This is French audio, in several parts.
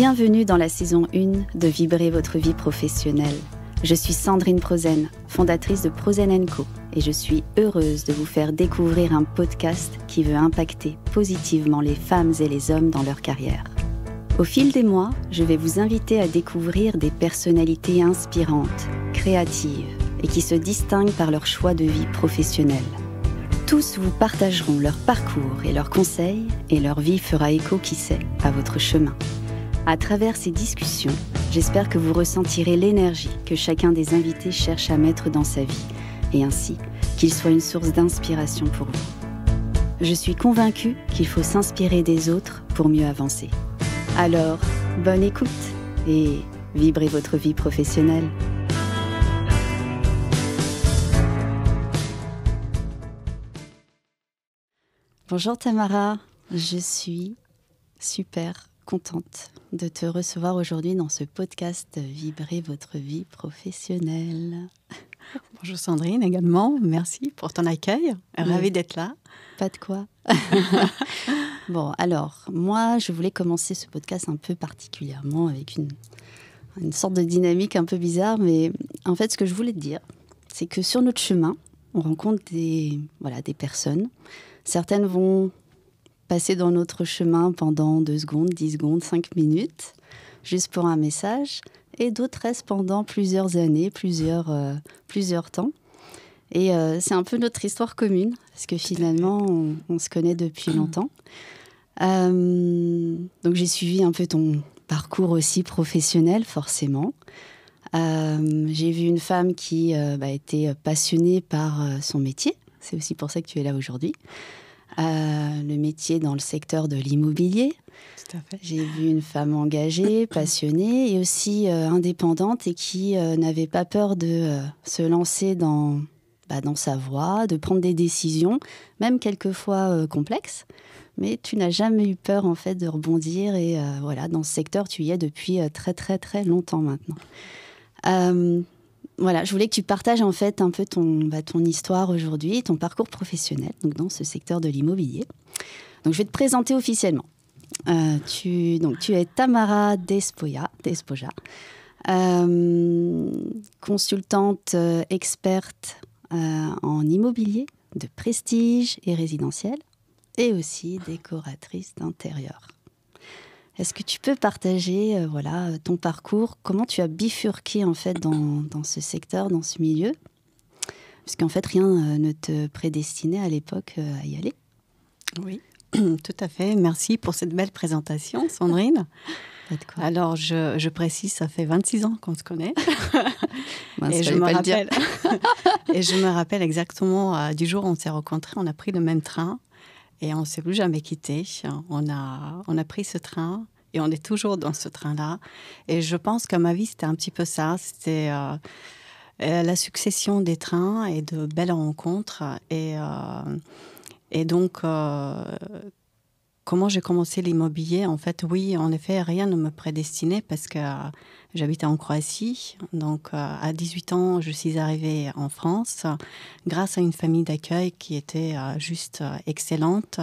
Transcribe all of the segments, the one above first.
Bienvenue dans la saison 1 de Vibrer votre vie professionnelle. Je suis Sandrine Prozen, fondatrice de Prozen & Co. Et je suis heureuse de vous faire découvrir un podcast qui veut impacter positivement les femmes et les hommes dans leur carrière. Au fil des mois, je vais vous inviter à découvrir des personnalités inspirantes, créatives et qui se distinguent par leur choix de vie professionnelle. Tous vous partageront leur parcours et leurs conseils et leur vie fera écho, qui sait, à votre chemin. À travers ces discussions, j'espère que vous ressentirez l'énergie que chacun des invités cherche à mettre dans sa vie et ainsi qu'il soit une source d'inspiration pour vous. Je suis convaincue qu'il faut s'inspirer des autres pour mieux avancer. Alors, bonne écoute et vibrez votre vie professionnelle. Bonjour Tamara, je suis super contente de te recevoir aujourd'hui dans ce podcast Vibrer votre vie professionnelle. Bonjour Sandrine également, merci pour ton accueil, ravie d'être là. Pas de quoi. Bon, alors, moi, je voulais commencer ce podcast un peu particulièrement avec une sorte de dynamique un peu bizarre, mais en fait, ce que je voulais te dire, c'est que sur notre chemin, on rencontre des personnes. Certaines vont passer dans notre chemin pendant 2 secondes, 10 secondes, 5 minutes, juste pour un message, et d'autres restent pendant plusieurs années, plusieurs temps. Et c'est un peu notre histoire commune, parce que finalement, on se connaît depuis longtemps. Donc j'ai suivi un peu ton parcours aussi professionnel, forcément. J'ai vu une femme qui était passionnée par son métier. C'est aussi pour ça que tu es là aujourd'hui. Le métier dans le secteur de l'immobilier. Tout à fait. J'ai vu une femme engagée, passionnée et aussi indépendante et qui n'avait pas peur de se lancer dans sa voie, de prendre des décisions, même quelquefois complexes. Mais tu n'as jamais eu peur en fait de rebondir et dans ce secteur, tu y es depuis très très très longtemps maintenant. Je voulais que tu partages en fait un peu ton histoire aujourd'hui, ton parcours professionnel donc dans ce secteur de l'immobilier. Donc je vais te présenter officiellement. Tu es Tamara Despoja, consultante experte en immobilier de prestige et résidentiel et aussi décoratrice d'intérieur. Est-ce que tu peux partager ton parcours, comment tu as bifurqué en fait dans ce secteur, dans ce milieu? Parce qu'en fait, rien ne te prédestinait à l'époque à y aller. Oui, tout à fait. Merci pour cette belle présentation, Sandrine. Pas de quoi. Alors, je précise, ça fait 26 ans qu'on se connaît. Et je me rappelle exactement du jour où on s'est rencontrés. On a pris le même train. Et on ne s'est plus jamais quittés. On a pris ce train et on est toujours dans ce train-là. Et je pense que ma vie, c'était un petit peu ça. C'était la succession des trains et de belles rencontres. Et donc, comment j'ai commencé l'immobilier? En fait, oui, en effet, rien ne me prédestinait parce que j'habitais en Croatie. Donc, à 18 ans, je suis arrivée en France grâce à une famille d'accueil qui était juste excellente,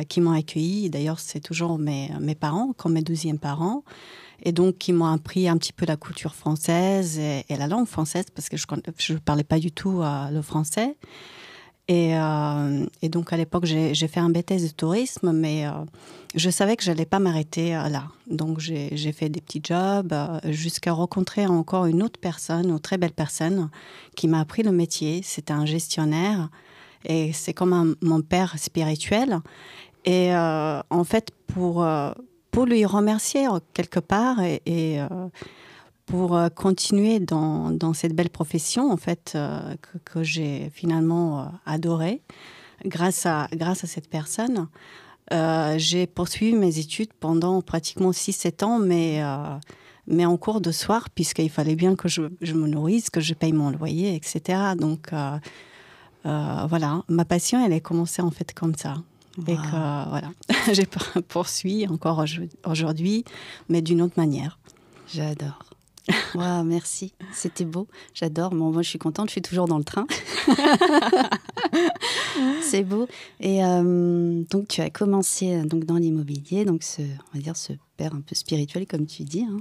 qui m'ont accueillie. D'ailleurs, c'est toujours mes parents, comme mes deuxièmes parents. Et donc, qui m'ont appris un petit peu la culture française et la langue française parce que je ne parlais pas du tout le français. Et donc, à l'époque, j'ai fait un BTS de tourisme, mais je savais que je n'allais pas m'arrêter là. Donc, j'ai fait des petits jobs jusqu'à rencontrer encore une autre personne, une très belle personne, qui m'a appris le métier. C'était un gestionnaire et c'est comme mon père spirituel. Et en fait, pour lui remercier quelque part et pour continuer dans cette belle profession en fait que j'ai finalement adorée grâce à cette personne. J'ai poursuivi mes études pendant pratiquement 6-7 ans, mais en cours de soir, puisqu'il fallait bien que je me nourrisse, que je paye mon loyer, etc. Donc ma passion, elle a commencé en fait comme ça. Wow. Et que j'ai poursuivi encore aujourd'hui, mais d'une autre manière. J'adore. Wow, merci. C'était beau. J'adore. Bon, moi, je suis contente. Je suis toujours dans le train. C'est beau. Et donc, tu as commencé donc, dans l'immobilier. Donc, on va dire ce père un peu spirituel, comme tu dis, hein,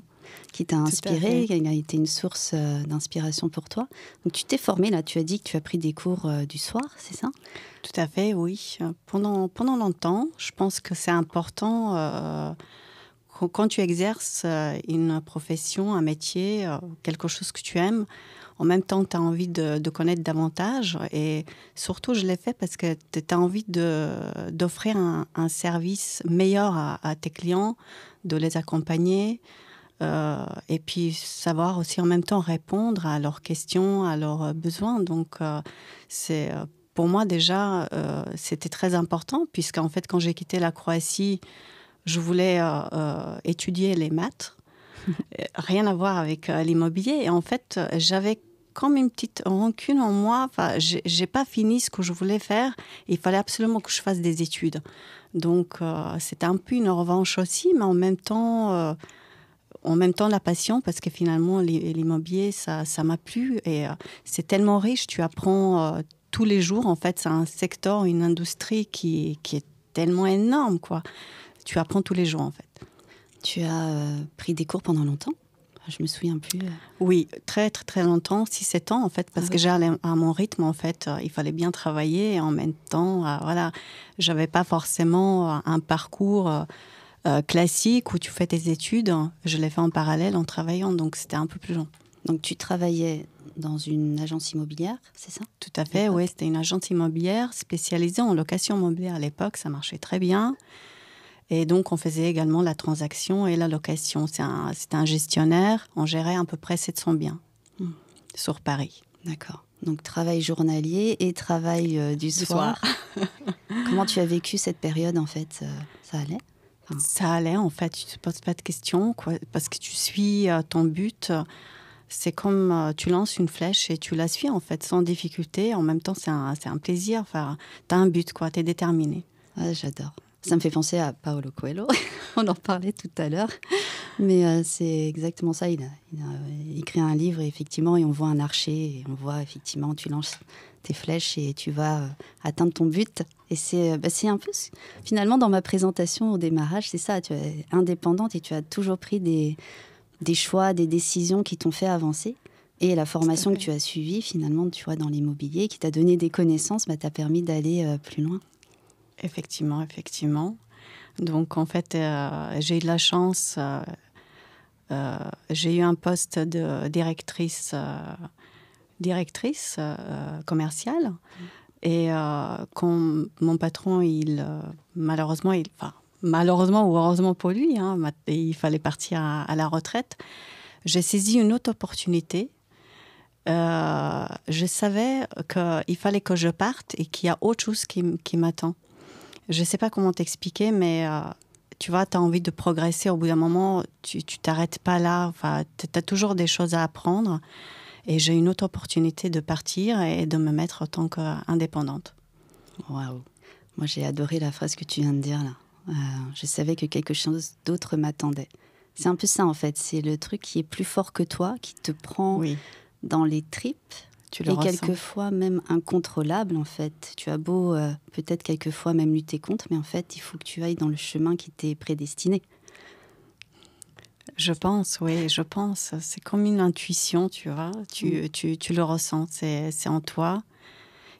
qui t'a inspiré. Il a été une source d'inspiration pour toi. Donc, tu t'es formée, là. Tu as dit que tu as pris des cours du soir, c'est ça? Tout à fait, oui. Pendant longtemps, je pense que c'est important... Quand tu exerces une profession, un métier, quelque chose que tu aimes, en même temps, tu as envie de connaître davantage. Et surtout, je l'ai fait parce que tu as envie d'offrir un service meilleur à tes clients, de les accompagner. Et puis, savoir aussi en même temps répondre à leurs questions, à leurs besoins. Donc, pour moi, déjà, c'était très important, puisqu'en fait, quand j'ai quitté la Croatie, je voulais étudier les maths, rien à voir avec l'immobilier. Et en fait, j'avais comme une petite rancune en moi. Enfin, j'ai pas fini ce que je voulais faire. Il fallait absolument que je fasse des études. Donc, c'était un peu une revanche aussi, mais en même temps la passion, parce que finalement, l'immobilier, ça m'a plu. Et c'est tellement riche, tu apprends tous les jours. En fait, c'est un secteur, une industrie qui est tellement énorme, quoi. Tu apprends tous les jours, en fait. Tu as pris des cours pendant longtemps? Je me souviens plus. Oui, très, très, très longtemps, 6-7 ans, en fait, parce que j'allais à mon rythme, en fait. Il fallait bien travailler et en même temps, voilà, j'avais pas forcément un parcours classique où tu fais tes études. Je l'ai fait en parallèle, en travaillant, donc c'était un peu plus long. Donc, tu travaillais dans une agence immobilière, c'est ça? Tout à fait, oui. C'était une agence immobilière spécialisée en location immobilière à l'époque. Ça marchait très bien. Et donc, on faisait également la transaction et la location. C'était un gestionnaire. On gérait à peu près 700 biens sur Paris. D'accord. Donc, travail journalier et travail du soir. Comment tu as vécu cette période, en fait? Ça allait? Ça allait, en fait. Tu ne te poses pas de questions, quoi, parce que tu suis ton but. C'est comme tu lances une flèche et tu la suis, en fait, sans difficulté. En même temps, c'est un plaisir. Enfin, tu as un but, quoi. Tu es déterminé. Ouais, j'adore. Ça me fait penser à Paulo Coelho. On en parlait tout à l'heure. Mais c'est exactement ça. Il a écrit un livre, effectivement, et on voit un archer. Et on voit, effectivement, tu lances tes flèches et tu vas atteindre ton but. Et c'est un peu, finalement, dans ma présentation au démarrage, c'est ça. Tu es indépendante et tu as toujours pris des choix, des décisions qui t'ont fait avancer. Et la formation que tu as suivie, finalement, tu vois, dans l'immobilier, qui t'a donné des connaissances, t'a permis d'aller plus loin. Effectivement. Donc, en fait, j'ai eu de la chance. J'ai eu un poste de directrice commerciale. Et quand mon patron, malheureusement ou heureusement pour lui, il fallait partir à la retraite, j'ai saisi une autre opportunité. Je savais qu'il fallait que je parte et qu'il y a autre chose qui m'attend. Je ne sais pas comment t'expliquer, mais tu vois, tu as envie de progresser. Au bout d'un moment, tu t'arrêtes pas là. Enfin, tu as toujours des choses à apprendre. Et j'ai une autre opportunité de partir et de me mettre en tant qu'indépendante. Waouh! Moi, j'ai adoré la phrase que tu viens de dire là. Je savais que quelque chose d'autre m'attendait. C'est un peu ça, en fait. C'est le truc qui est plus fort que toi, qui te prend dans les tripes. Et quelquefois même incontrôlable, en fait. Tu as beau peut-être quelquefois même lutter contre, mais en fait, il faut que tu ailles dans le chemin qui t'est prédestiné. Je pense. C'est comme une intuition, tu vois. Tu le ressens, c'est en toi.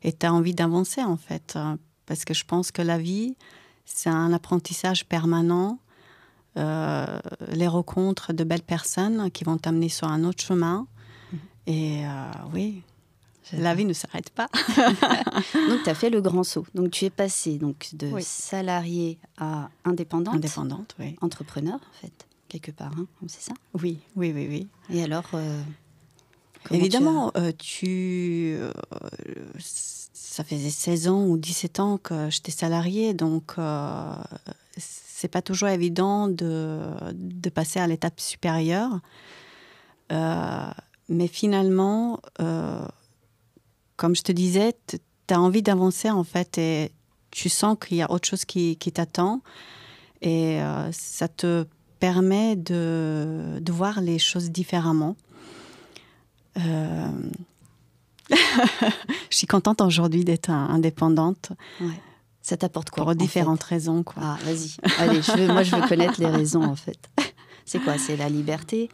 Et tu as envie d'avancer, en fait. Parce que je pense que la vie, c'est un apprentissage permanent. Les rencontres de belles personnes qui vont t'amener sur un autre chemin. Et oui... La vie ne s'arrête pas. Donc, tu as fait le grand saut. Donc, tu es passée de salarié à indépendante. Indépendante, oui. Entrepreneur, en fait, quelque part. Hein, c'est ça? Oui. Et alors évidemment, ça faisait 16 ans ou 17 ans que j'étais salariée. Donc, c'est pas toujours évident de passer à l'étape supérieure. Mais finalement... comme je te disais, tu as envie d'avancer, en fait, et tu sens qu'il y a autre chose qui t'attend. Et ça te permet de voir les choses différemment. Je suis contente aujourd'hui d'être indépendante. Ouais. Ça t'apporte quoi? Pour différentes raisons, quoi. Ah, vas-y. Allez, moi, je veux connaître les raisons, en fait. C'est quoi? C'est la liberté?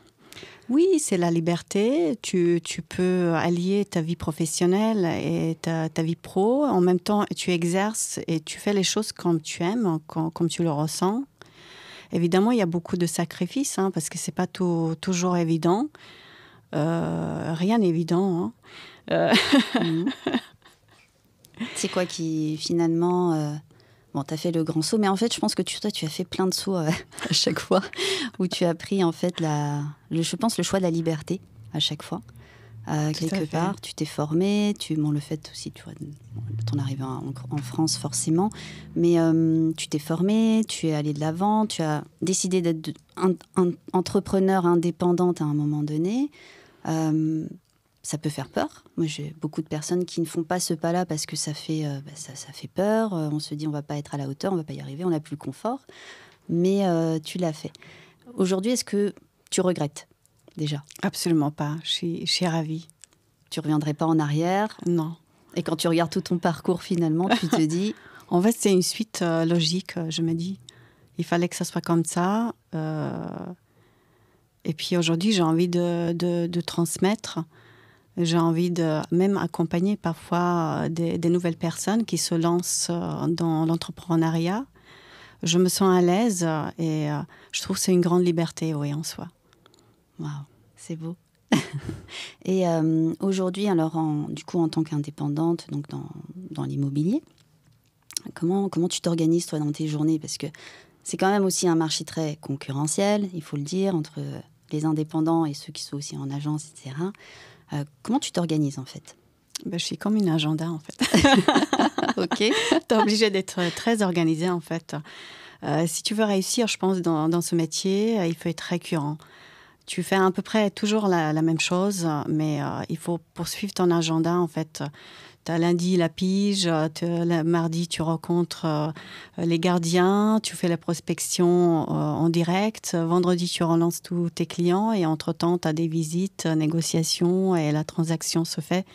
Oui, c'est la liberté. Tu peux allier ta vie professionnelle et ta vie pro. En même temps, tu exerces et tu fais les choses comme tu aimes, comme tu le ressens. Évidemment, il y a beaucoup de sacrifices, parce que c'est pas toujours évident. Rien n'est évident. C'est quoi qui, finalement... Bon, tu as fait le grand saut, mais en fait, je pense que toi, tu as fait plein de sauts à chaque fois, où tu as pris, en fait, je pense, le choix de la liberté, à chaque fois. Quelque part, tu t'es formé, le fait aussi, tu vois, ton arrivée en France, forcément, mais tu t'es formé, tu es allé de l'avant, tu as décidé d'être entrepreneur indépendante à un moment donné. Ça peut faire peur. Moi, j'ai beaucoup de personnes qui ne font pas ce pas-là parce que ça fait peur. On se dit, on ne va pas être à la hauteur, on ne va pas y arriver, on n'a plus le confort. Mais tu l'as fait. Aujourd'hui, est-ce que tu regrettes déjà? Absolument pas. Je suis ravie. Tu ne reviendrais pas en arrière? Non. Et quand tu regardes tout ton parcours, finalement, tu te dis... En fait, c'est une suite logique, je me dis. Il fallait que ça soit comme ça. Et puis aujourd'hui, j'ai envie de transmettre. J'ai envie de même accompagner parfois des nouvelles personnes qui se lancent dans l'entrepreneuriat. Je me sens à l'aise et je trouve que c'est une grande liberté, oui, en soi. Waouh, c'est beau. Et aujourd'hui, alors, du coup, en tant qu'indépendante, donc dans l'immobilier, comment tu t'organises, toi, dans tes journées? Parce que c'est quand même aussi un marché très concurrentiel, il faut le dire, entre les indépendants et ceux qui sont aussi en agence, etc. Comment tu t'organises, en fait? Je suis comme une agenda, en fait. Ok. Tu es obligée d'être très organisée, en fait. Si tu veux réussir, je pense, dans ce métier, il faut être récurrent. Tu fais à peu près toujours la même chose, mais il faut poursuivre ton agenda, en fait. Tu as lundi la pige, mardi tu rencontres les gardiens, tu fais la prospection en direct, vendredi tu relances tous tes clients et entre-temps tu as des visites, négociations et la transaction se fait.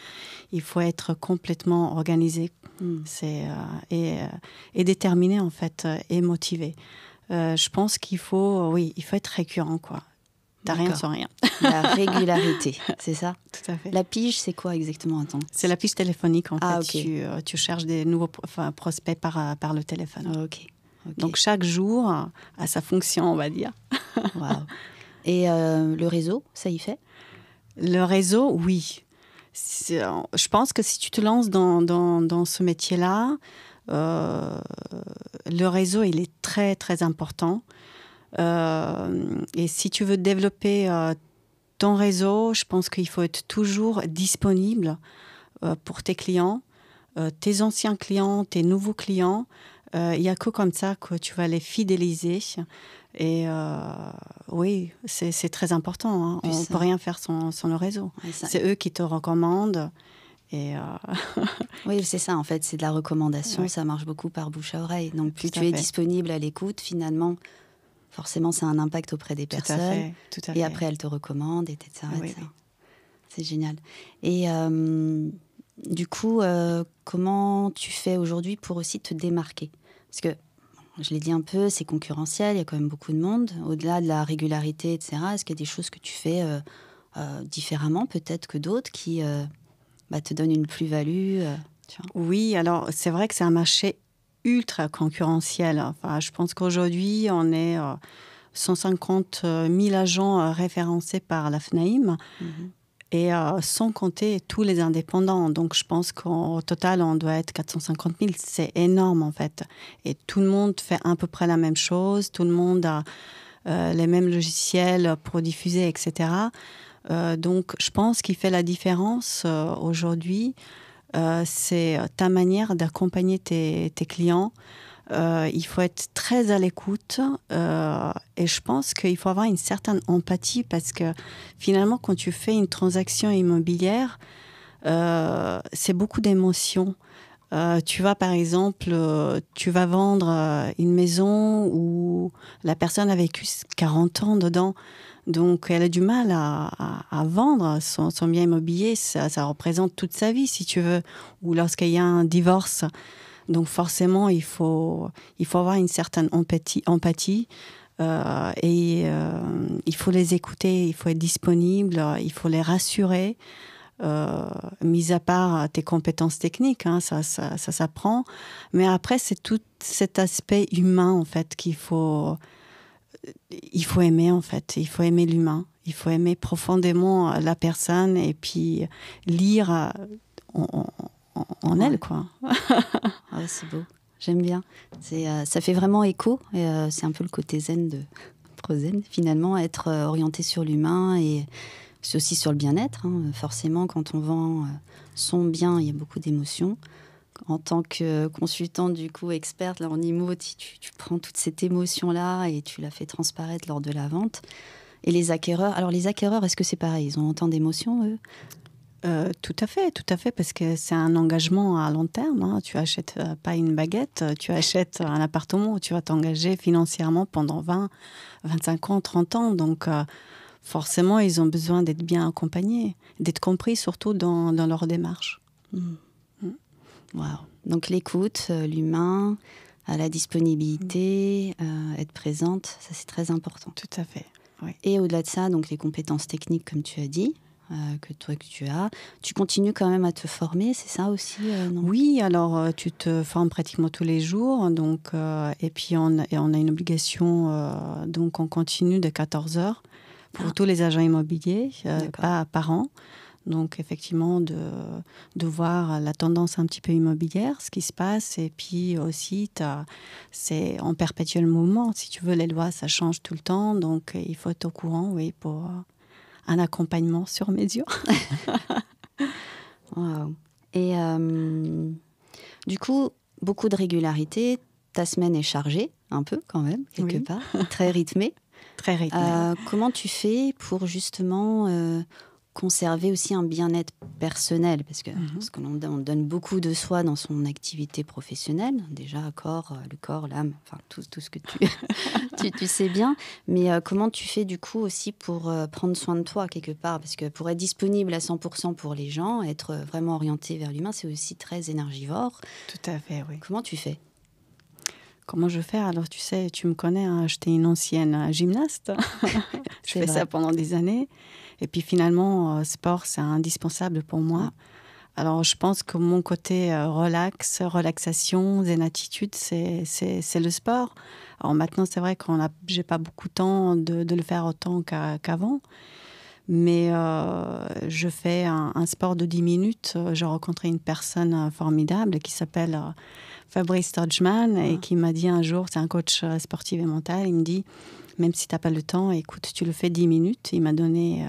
Il faut être complètement organisé et déterminé en fait et motivé. Je pense qu'il faut être récurrent, quoi. T'as rien sans rien. La régularité, c'est ça? Tout à fait. La pige, c'est quoi exactement? Attends. C'est la pige téléphonique, en fait. Okay. Tu cherches des nouveaux prospects par le téléphone. Ok. Donc, chaque jour a sa fonction, on va dire. Wow. Et le réseau, ça y fait? Le réseau, oui. Je pense que si tu te lances dans ce métier-là, le réseau, il est très, très important. Et si tu veux développer ton réseau, je pense qu'il faut être toujours disponible pour tes clients, tes anciens clients, tes nouveaux clients. Il n'y a que comme ça que tu vas les fidéliser. Et oui, c'est très important. Hein. On ne peut rien faire sans le réseau. Ouais, c'est eux qui te recommandent. Et oui, c'est ça, en fait. C'est de la recommandation. Oui. Ça marche beaucoup par bouche à oreille. Donc, plus tu es disponible à l'écoute, finalement... Forcément, ça a un impact auprès des personnes. Tout à fait. Et après, elles te recommandent, etc. Oui. C'est génial. Et du coup, comment tu fais aujourd'hui pour aussi te démarquer? Parce que, je l'ai dit un peu, c'est concurrentiel, il y a quand même beaucoup de monde. Au-delà de la régularité, etc., est-ce qu'il y a des choses que tu fais différemment, peut-être que d'autres, qui te donnent une plus-value tu vois? Oui, alors c'est vrai que c'est un marché ultra concurrentiel. Enfin, je pense qu'aujourd'hui, on est 150 000 agents référencés par la FNAIM et sans compter tous les indépendants. Donc, je pense qu'au total, on doit être 450 000. C'est énorme, en fait. Et tout le monde fait à peu près la même chose. Tout le monde a les mêmes logiciels pour diffuser, etc. Donc, je pense qu'il fait la différence aujourd'hui. C'est ta manière d'accompagner tes clients. Il faut être très à l'écoute et je pense qu'il faut avoir une certaine empathie parce que finalement, quand tu fais une transaction immobilière, c'est beaucoup d'émotions. Tu vas, par exemple, tu vas vendre une maison où la personne a vécu 40 ans dedans. Donc, elle a du mal à vendre son bien immobilier. Ça représente toute sa vie, si tu veux. Ou lorsqu'il y a un divorce. Donc, forcément, il faut avoir une certaine empathie. Il faut les écouter, il faut être disponible, il faut les rassurer. Mis à part tes compétences techniques, hein, ça s'apprend. Mais après, c'est tout cet aspect humain, en fait, qu'il faut aimer, en fait. Il faut aimer l'humain. Il faut aimer profondément la personne et puis lire en elle, quoi. Ouais, c'est beau. J'aime bien. Ça fait vraiment écho. Et, c'est un peu le côté zen de Prozen, finalement, être orienté sur l'humain et c'est aussi sur le bien-être. Hein. Forcément, quand on vend son bien, il y a beaucoup d'émotions. En tant que consultante, du coup, experte là, en IMO, tu prends toute cette émotion-là et tu la fais transparaître lors de la vente. Et les acquéreurs, est-ce que c'est pareil? Ils ont autant d'émotions, eux? Tout à fait, parce que c'est un engagement à long terme. Hein. Tu achètes pas une baguette, tu achètes un appartement où tu vas t'engager financièrement pendant 20, 25 ans, 30 ans. Donc, forcément, ils ont besoin d'être bien accompagnés, d'être compris surtout dans leur démarche. Wow. Donc l'écoute, l'humain, la disponibilité, être présente, ça c'est très important. Tout à fait, oui. Et au-delà de ça, donc les compétences techniques, comme tu as dit, que tu as, tu continues quand même à te former, c'est ça aussi, non? Oui, alors tu te formes pratiquement tous les jours, donc, et puis on a une obligation, donc on continue de 14 heures pour tous les agents immobiliers, par an. Donc, effectivement, de voir la tendance un petit peu immobilière, ce qui se passe. Et puis aussi, c'est en perpétuel mouvement. Si tu veux, les lois, ça change tout le temps. Donc, il faut être au courant, oui, pour un accompagnement sur mesure. Wow. Et du coup, beaucoup de régularité. Ta semaine est chargée, un peu quand même, quelque part. Très rythmée. Très rythmée. Comment tu fais pour justement... conserver aussi un bien-être personnel, parce qu'on donne beaucoup de soi dans son activité professionnelle, déjà le corps, l'âme, enfin tout ce que tu sais bien, mais comment tu fais du coup aussi pour prendre soin de toi quelque part, parce que pour être disponible à 100% pour les gens, être vraiment orienté vers l'humain, c'est aussi très énergivore. Tout à fait, oui. Comment tu fais? Comment je fais? Alors, tu sais, tu me connais, hein, j'étais une ancienne gymnaste. Je fais ça pendant des années. Et puis finalement, sport, c'est indispensable pour moi. Alors, je pense que mon côté relaxation, zen attitude, c'est le sport. Alors maintenant, c'est vrai que j'ai pas beaucoup de temps de le faire autant qu'avant. Mais je fais un sport de 10 minutes. J'ai rencontré une personne formidable qui s'appelle Fabrice Todgman et qui m'a dit un jour, c'est un coach sportif et mental, il me dit, même si tu n'as pas le temps, écoute, tu le fais 10 minutes. Il m'a donné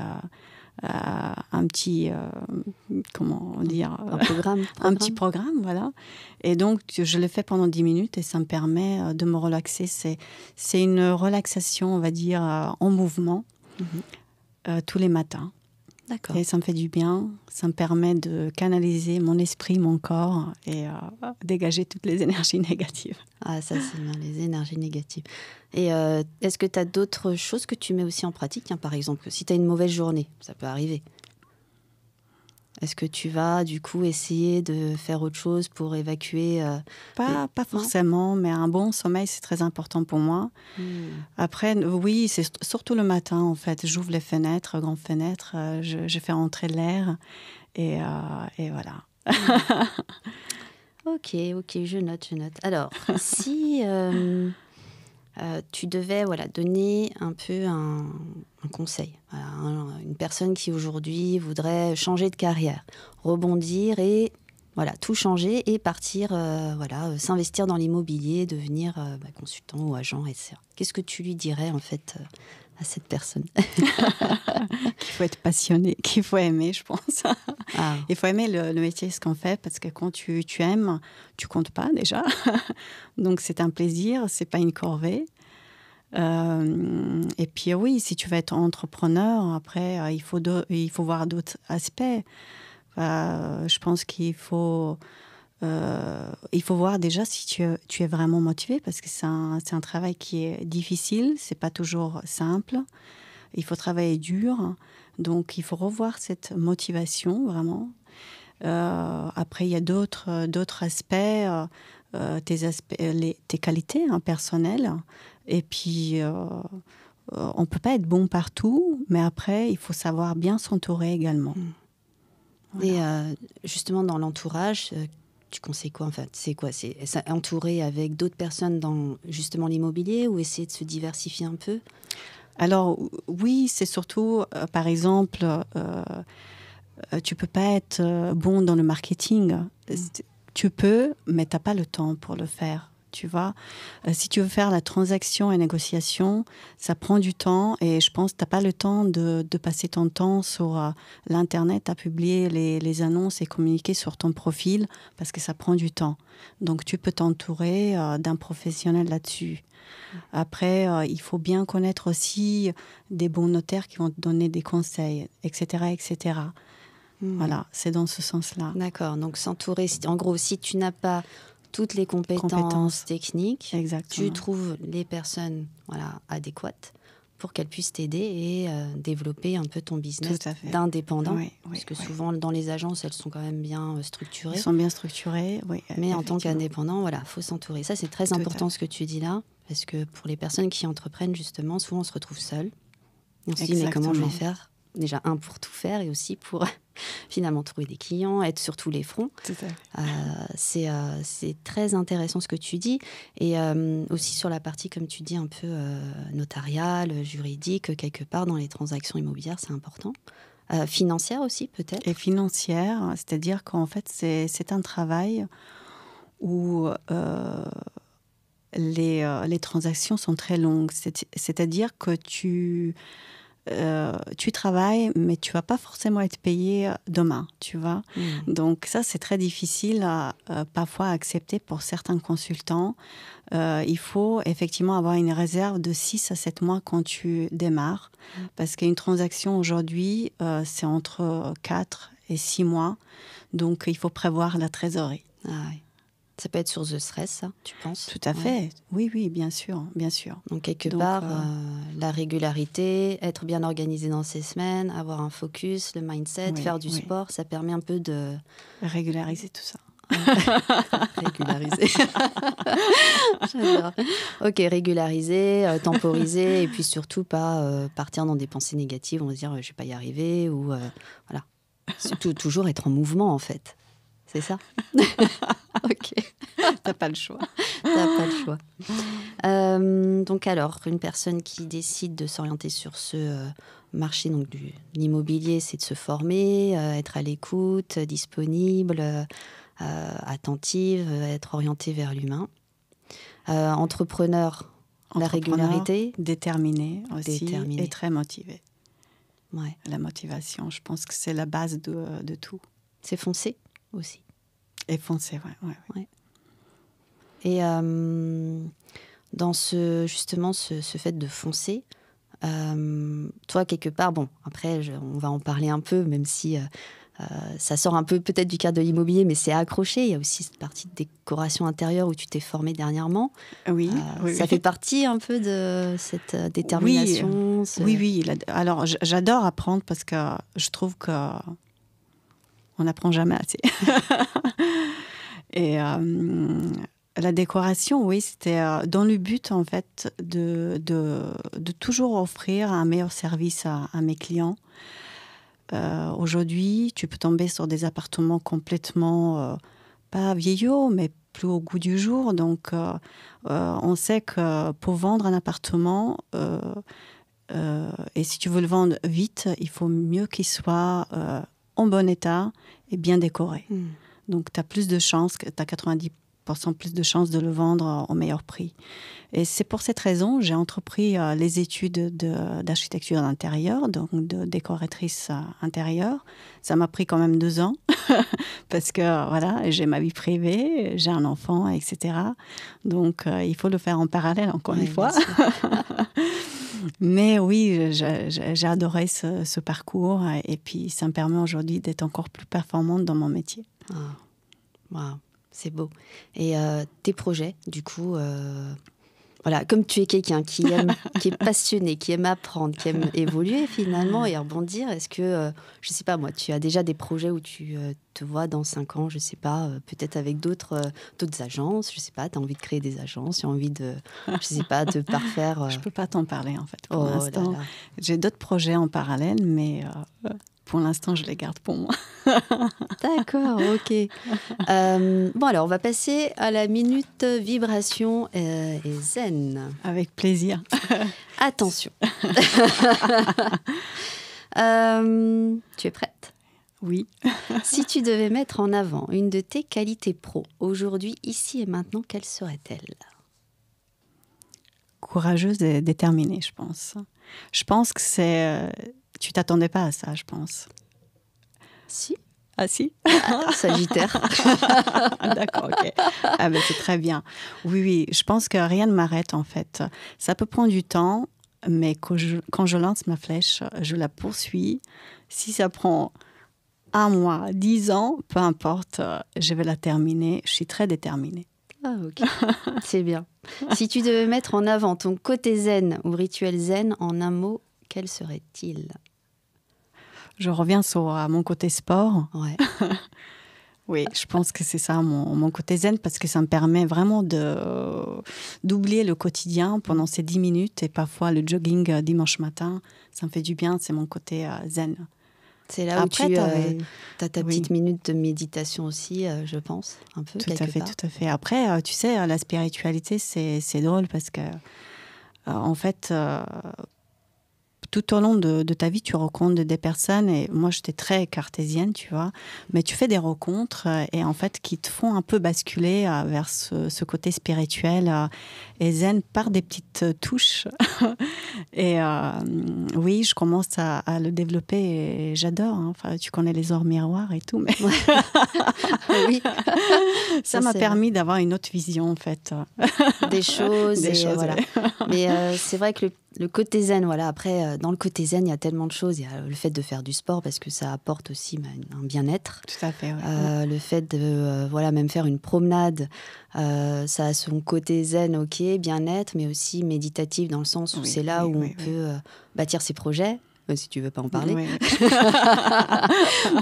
un petit, comment dire, un petit programme, voilà. Et donc, je le fais pendant 10 minutes et ça me permet de me relaxer. C'est une relaxation, on va dire, en mouvement, tous les matins. D'accord. Et ça me fait du bien, ça me permet de canaliser mon esprit, mon corps et dégager toutes les énergies négatives. Ah, ça c'est bien, les énergies négatives. Et est-ce que tu as d'autres choses que tu mets aussi en pratique? Par exemple, si tu as une mauvaise journée, ça peut arriver. Est-ce que tu vas du coup essayer de faire autre chose pour évacuer Pas forcément, mais un bon sommeil, c'est très important pour moi. Après, oui, c'est surtout le matin, en fait. J'ouvre les fenêtres, grandes fenêtres, je fais entrer l'air et voilà. Ok, je note. Alors, si tu devais donner un peu un conseil à une personne qui aujourd'hui voudrait changer de carrière, rebondir et tout changer et partir, s'investir dans l'immobilier, devenir consultant ou agent, etc. Qu'est-ce que tu lui dirais en fait à cette personne? Qu'il faut être passionné, qu'il faut aimer, je pense. Il faut aimer le métier, ce qu'on fait, parce que quand tu aimes, tu comptes pas déjà. Donc c'est un plaisir, c'est pas une corvée. Et puis oui, si tu veux être entrepreneur, après il faut voir d'autres aspects. Je pense qu'il faut il faut voir déjà si tu es vraiment motivé, parce que c'est un travail qui est difficile, c'est pas toujours simple. Il faut travailler dur, donc il faut revoir cette motivation vraiment. Après, il y a d'autres aspects, tes qualités personnelles. Et puis, on ne peut pas être bon partout, mais après, il faut savoir bien s'entourer également. Voilà. Et justement, dans l'entourage, tu conseilles quoi en fait? C'est quoi? C'est entourer avec d'autres personnes dans justement l'immobilier ou essayer de se diversifier un peu? Alors, oui, c'est surtout, par exemple, tu peux pas être bon dans le marketing. Tu peux, mais tu n'as pas le temps pour le faire. Tu vois, si tu veux faire la transaction et négociation, ça prend du temps et je pense que tu n'as pas le temps de passer ton temps sur l'Internet à publier les annonces et communiquer sur ton profil parce que ça prend du temps. Donc, tu peux t'entourer d'un professionnel là-dessus. Après, il faut bien connaître aussi des bons notaires qui vont te donner des conseils, etc., etc. Voilà, c'est dans ce sens-là. D'accord, donc s'entourer, en gros, si tu n'as pas toutes les compétences techniques, exactement. tu trouves les personnes adéquates pour qu'elles puissent t'aider et développer un peu ton business d'indépendant. Oui, parce que souvent, dans les agences, elles sont quand même bien structurées. Elles sont bien structurées, oui. Mais en tant qu'indépendant, voilà, il faut s'entourer. Ça, c'est très important ce que tu dis là, parce que pour les personnes qui entreprennent, justement, souvent, on se retrouve seul. On se dit, mais comment je vais faire? Déjà, pour tout faire et aussi pour finalement trouver des clients, être sur tous les fronts. C'est très intéressant ce que tu dis. Et aussi sur la partie, comme tu dis, un peu notariale, juridique, quelque part dans les transactions immobilières, c'est important. Financière aussi, peut-être? Et financière, c'est-à-dire qu'en fait, c'est un travail où les transactions sont très longues. C'est-à-dire que tu travailles, mais tu vas pas forcément être payé demain, tu vois. Donc ça, c'est très difficile parfois à accepter pour certains consultants. Il faut effectivement avoir une réserve de 6 à 7 mois quand tu démarres, parce qu'une transaction aujourd'hui, c'est entre 4 et 6 mois. Donc il faut prévoir la trésorerie. Ça peut être source de stress, ça, tu penses? Tout à fait. Oui, bien sûr, bien sûr. Donc, quelque part, la régularité, être bien organisé dans ses semaines, avoir un focus, le mindset, faire du sport, ça permet un peu de... Régulariser tout ça. Régulariser. J'adore. Ok, régulariser, temporiser, et puis surtout pas partir dans des pensées négatives, on va se dire, je vais pas y arriver, ou voilà. Surtout, toujours être en mouvement, en fait. C'est ça? Ok. T'as pas le choix. T'as pas le choix. Donc alors, une personne qui décide de s'orienter sur ce marché donc de l'immobilier, c'est de se former, être à l'écoute, disponible, attentive, être orientée vers l'humain. Entrepreneur, la régularité. Déterminé aussi et très motivé. Ouais. La motivation, je pense que c'est la base de tout. C'est foncé aussi. Et foncé, ouais. Et dans ce fait de foncer, toi, quelque part, bon, après, on va en parler un peu, même si ça sort un peu peut-être du cadre de l'immobilier, mais c'est accroché. Il y a aussi cette partie de décoration intérieure où tu t'es formée dernièrement. Oui. Ça fait partie un peu de cette détermination. Oui. Alors, j'adore apprendre parce que je trouve que on n'apprend jamais assez. Et la décoration, oui, c'était dans le but, en fait, de toujours offrir un meilleur service à mes clients. Aujourd'hui, tu peux tomber sur des appartements complètement, pas vieillots, mais plus au goût du jour. Donc, on sait que pour vendre un appartement, et si tu veux le vendre vite, il faut mieux qu'il soit en bon état et bien décoré. Donc, tu as plus de chances, tu as 90% plus de chances de le vendre au meilleur prix. Et c'est pour cette raison que j'ai entrepris les études d'architecture d'intérieur, donc de décoratrice intérieure. Ça m'a pris quand même 2 ans, parce que voilà, j'ai ma vie privée, j'ai un enfant, etc. Donc, il faut le faire en parallèle, encore une fois. Mais oui, j'ai adoré ce parcours et puis ça me permet aujourd'hui d'être encore plus performante dans mon métier. Wow. c'est beau. Et tes projets, du coup, voilà, comme tu es quelqu'un qui est passionné, qui aime apprendre, qui aime évoluer finalement et rebondir, est-ce que, je sais pas moi, tu as déjà des projets où tu te vois dans 5 ans, je sais pas, peut-être avec d'autres agences, je sais pas, tu as envie de créer des agences, tu as envie de, je sais pas, de parfaire... Je peux pas t'en parler en fait pour Oh là l'instant. là. J'ai d'autres projets en parallèle, mais pour l'instant, je les garde pour moi. D'accord, ok. Bon, alors, on va passer à la minute vibration et zen. Avec plaisir. Attention. Tu es prête? Oui. Si tu devais mettre en avant une de tes qualités pro, aujourd'hui, ici et maintenant, quelle serait-elle? Courageuse et déterminée, je pense. Je pense que c'est... tu t'attendais pas à ça, je pense. Si. Ah si? Sagittaire. D'accord, ok. Ah ben c'est très bien. Oui, oui, je pense que rien ne m'arrête en fait. Ça peut prendre du temps, mais quand je lance ma flèche, je la poursuis. Si ça prend 1 mois, 10 ans, peu importe, je vais la terminer. Je suis très déterminée. Ah ok, c'est bien. Si tu devais mettre en avant ton côté zen ou rituel zen, en un mot, quel serait-il? Je reviens à mon côté sport. Ouais. Oui, je pense que c'est ça mon côté zen parce que ça me permet vraiment d'oublier le quotidien pendant ces 10 minutes et parfois le jogging dimanche matin, ça me fait du bien, c'est mon côté zen. C'est là Après, où tu as ta petite oui. minute de méditation aussi, je pense, un peu, Tout quelque à fait, part. tout à fait. Après, tu sais, la spiritualité, c'est drôle parce que, en fait, tout au long de ta vie, tu rencontres des personnes, et moi j'étais très cartésienne, tu vois, mais tu fais des rencontres et en fait qui te font un peu basculer vers ce côté spirituel et zen par des petites touches. Et oui, je commence à le développer et j'adore. Hein. Enfin, tu connais les ors miroirs et tout, mais Oui, ça m'a permis d'avoir une autre vision en fait. des choses. Des et choses, voilà. ouais. Mais c'est vrai que le côté zen, voilà, après, dans le côté zen, il y a tellement de choses. Il y a le fait de faire du sport parce que ça apporte aussi un bien-être. Tout à fait, ouais. Le fait de voilà, même faire une promenade, ça a son côté zen, ok, bien-être, mais aussi méditatif dans le sens où Oui, c'est là oui, où on oui, oui. peut bâtir ses projets. Si tu veux pas en parler. Oui.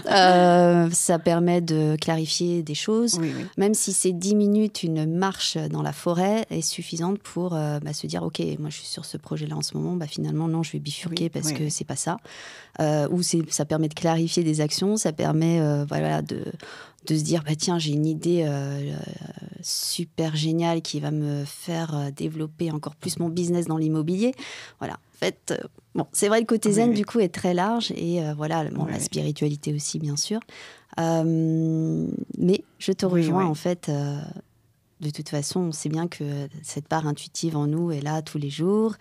Ça permet de clarifier des choses. Oui, oui. Même si c'est 10 minutes, une marche dans la forêt est suffisante pour se dire, OK, moi je suis sur ce projet-là en ce moment, finalement non, je vais bifurquer parce que c'est pas ça. Ou ça permet de clarifier des actions, ça permet voilà, de se dire, tiens, j'ai une idée super géniale qui va me faire développer encore plus mon business dans l'immobilier. Voilà. En fait, bon, c'est vrai, le côté zen, du coup, est très large. Et voilà, la spiritualité aussi, bien sûr. Mais je te rejoins, en fait. De toute façon, on sait bien que cette part intuitive en nous est là tous les jours.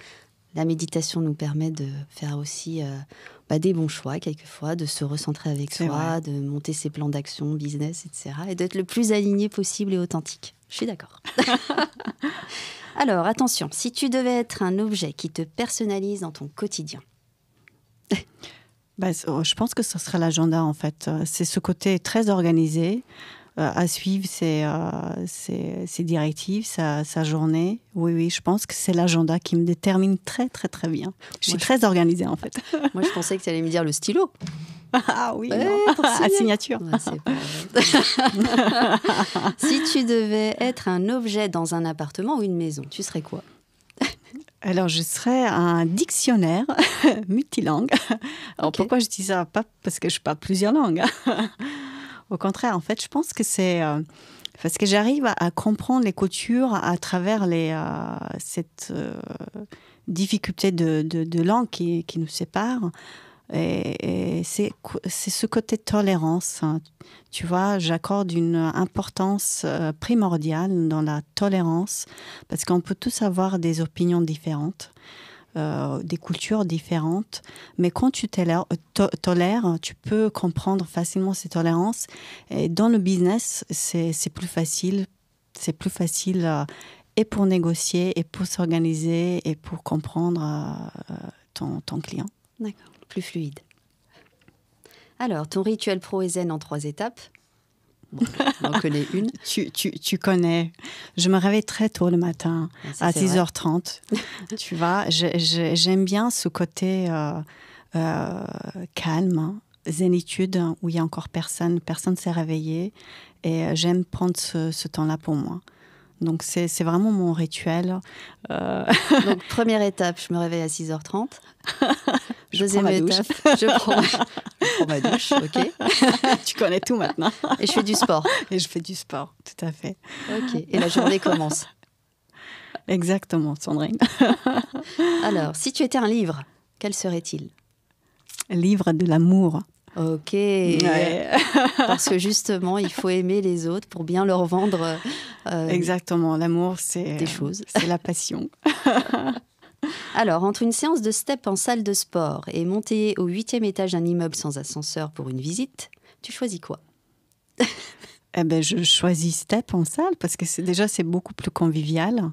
La méditation nous permet de faire aussi des bons choix, quelquefois, de se recentrer avec soi, de monter ses plans d'action, business, etc. Et d'être le plus aligné possible et authentique. Je suis d'accord. Alors, attention, si tu devais être un objet qui te personnalise dans ton quotidien. Je pense que ce serait l'agenda, en fait. C'est ce côté très organisé, à suivre ses directives, sa journée. Oui, oui, je pense que c'est l'agenda qui me détermine très, très, très bien. Je suis très organisée, en fait. Moi, je pensais que tu allais me dire le stylo. Ah oui, à signature. Ouais, c'est pas Si tu devais être un objet dans un appartement ou une maison, tu serais quoi? Alors, je serais un dictionnaire multilingue. Alors, pourquoi je dis ça? Pas parce que je parle plusieurs langues. Au contraire, en fait, je pense que c'est parce que j'arrive à comprendre les cultures à travers cette difficulté de langue qui nous sépare. Et c'est ce côté tolérance. Hein. Tu vois, j'accorde une importance primordiale dans la tolérance parce qu'on peut tous avoir des opinions différentes. Des cultures différentes, mais quand tu tolères, tu peux comprendre facilement ces tolérances. Et dans le business, c'est plus facile. C'est plus facile et pour négocier, et pour s'organiser, et pour comprendre ton client. D'accord, plus fluide. Alors, ton rituel pro et zen en 3 étapes? Bon, on en connaît une. Tu connais. Je me réveille très tôt le matin, à 6h30. Tu vois, j'aime bien ce côté calme, zénitude, où il n'y a encore personne ne s'est réveillé. Et j'aime prendre ce temps-là pour moi. Donc, c'est vraiment mon rituel. Donc, première étape, je me réveille à 6h30. Deuxième étape, je prends ma douche, ok. Tu connais tout maintenant. Et je fais du sport. Et je fais du sport, tout à fait. Ok, et la journée commence. Exactement, Sandrine. Alors, si tu étais un livre, quel serait-il ? Livre de l'amour. Ok, ouais. Parce que justement, il faut aimer les autres pour bien leur vendre exactement, l'amour, c'est des choses. C'est la passion. Alors, entre une séance de step en salle de sport et monter au 8e étage d'un immeuble sans ascenseur pour une visite, tu choisis quoi ? Eh ben, je choisis step en salle parce que c'est beaucoup plus convivial.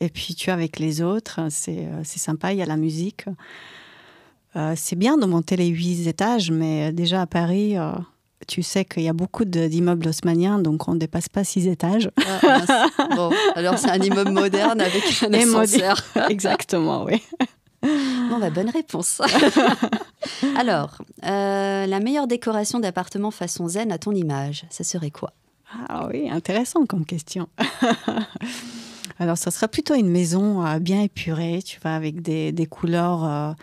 Et puis, tu es avec les autres, c'est sympa, il y a la musique. C'est bien de monter les 8 étages, mais déjà à Paris, tu sais qu'il y a beaucoup d'immeubles haussmanniens, donc on ne dépasse pas 6 étages. Bon, alors c'est un immeuble moderne avec un ascenseur. Exactement, oui. Bon, bah, bonne réponse. Alors, la meilleure décoration d'appartement façon zen à ton image, ça serait quoi ? Ah oui, intéressant comme question. Alors, ça sera plutôt une maison bien épurée, tu vois, avec des couleurs...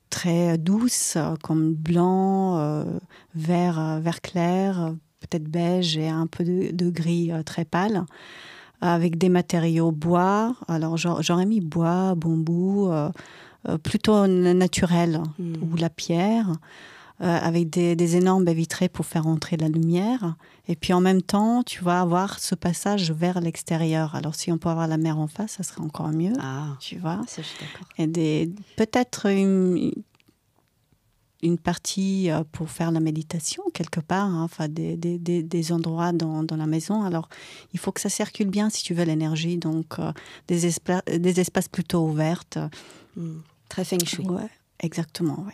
très douces, comme blanc, vert clair, peut-être beige et un peu de gris très pâle, avec des matériaux bois. Alors j'aurais mis bois, bambou, plutôt naturel, ou la pierre, avec des énormes baies vitrées pour faire entrer la lumière. Et puis en même temps, tu vas avoir ce passage vers l'extérieur. Alors si on peut avoir la mer en face, ça serait encore mieux. Ah, tu vois. Ça, je suis d'accord. Et peut-être une partie pour faire la méditation quelque part, hein, enfin des endroits dans la maison. Alors il faut que ça circule bien si tu veux l'énergie. Donc des espaces plutôt ouverts. Très feng shui. Ouais, exactement, oui.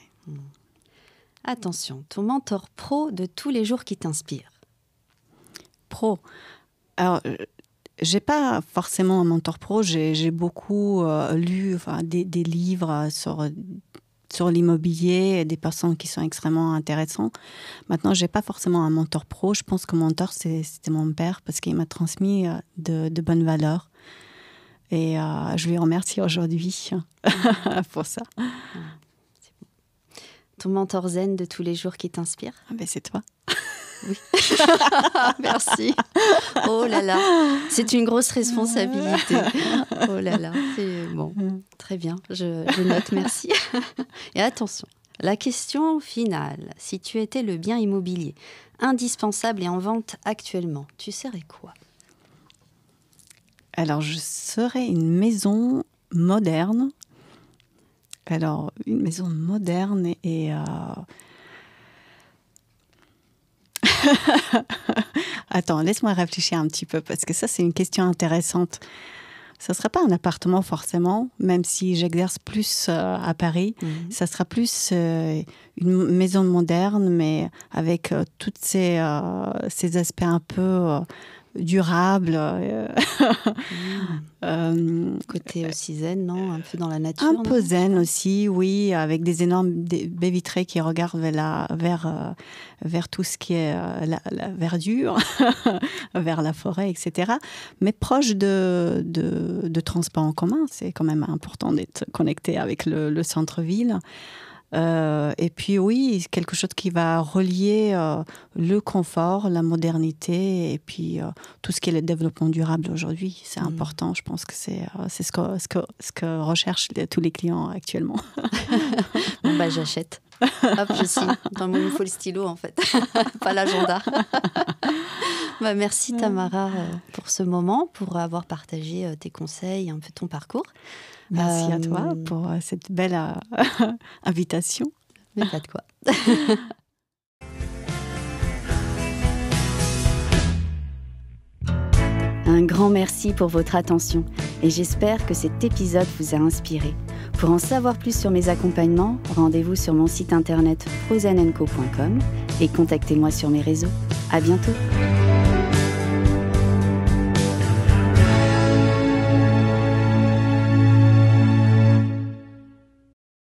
Attention, ton mentor pro de tous les jours qui t'inspire. Pro. Alors, j'ai pas forcément un mentor pro. J'ai beaucoup lu des livres sur l'immobilier, des personnes qui sont extrêmement intéressantes. Maintenant, j'ai pas forcément un mentor pro. Je pense que mon mentor, c'était mon père parce qu'il m'a transmis de bonnes valeurs. Et je lui remercie aujourd'hui pour ça. Ton mentor zen de tous les jours qui t'inspire ? Ah ben c'est toi. Oui. Merci. Oh là là, c'est une grosse responsabilité. Oh là là, c'est bon. Très bien, je note, merci. Et attention, la question finale. Si tu étais le bien immobilier indispensable et en vente actuellement, tu serais quoi ? Alors, je serais une maison moderne. Alors, une maison moderne et... Attends, laisse-moi réfléchir un petit peu, parce que ça, c'est une question intéressante. Ça ne sera pas un appartement forcément, même si j'exerce plus à Paris. Ça sera plus une maison moderne, mais avec tous ces aspects un peu... durable. Côté aussi zen, non ? Un peu dans la nature. Un peu zen aussi, oui, avec des énormes baies vitrées qui regardent vers tout ce qui est la verdure, vers la forêt, etc. Mais proche de transport en commun. C'est quand même important d'être connecté avec le centre-ville. Et puis oui, quelque chose qui va relier le confort, la modernité et puis tout ce qui est le développement durable aujourd'hui. C'est important, je pense que c'est ce que recherchent tous les clients actuellement. Bon bah j'achète. Hop, je signe. Dans il me faut le stylo en fait, pas l'agenda. Bah, merci Tamara pour ce moment, pour avoir partagé tes conseils, un peu ton parcours. Merci à toi pour cette belle invitation. Mais pas de quoi. Un grand merci pour votre attention et j'espère que cet épisode vous a inspiré. Pour en savoir plus sur mes accompagnements, rendez-vous sur mon site internet prozenenco.com et contactez-moi sur mes réseaux. À bientôt.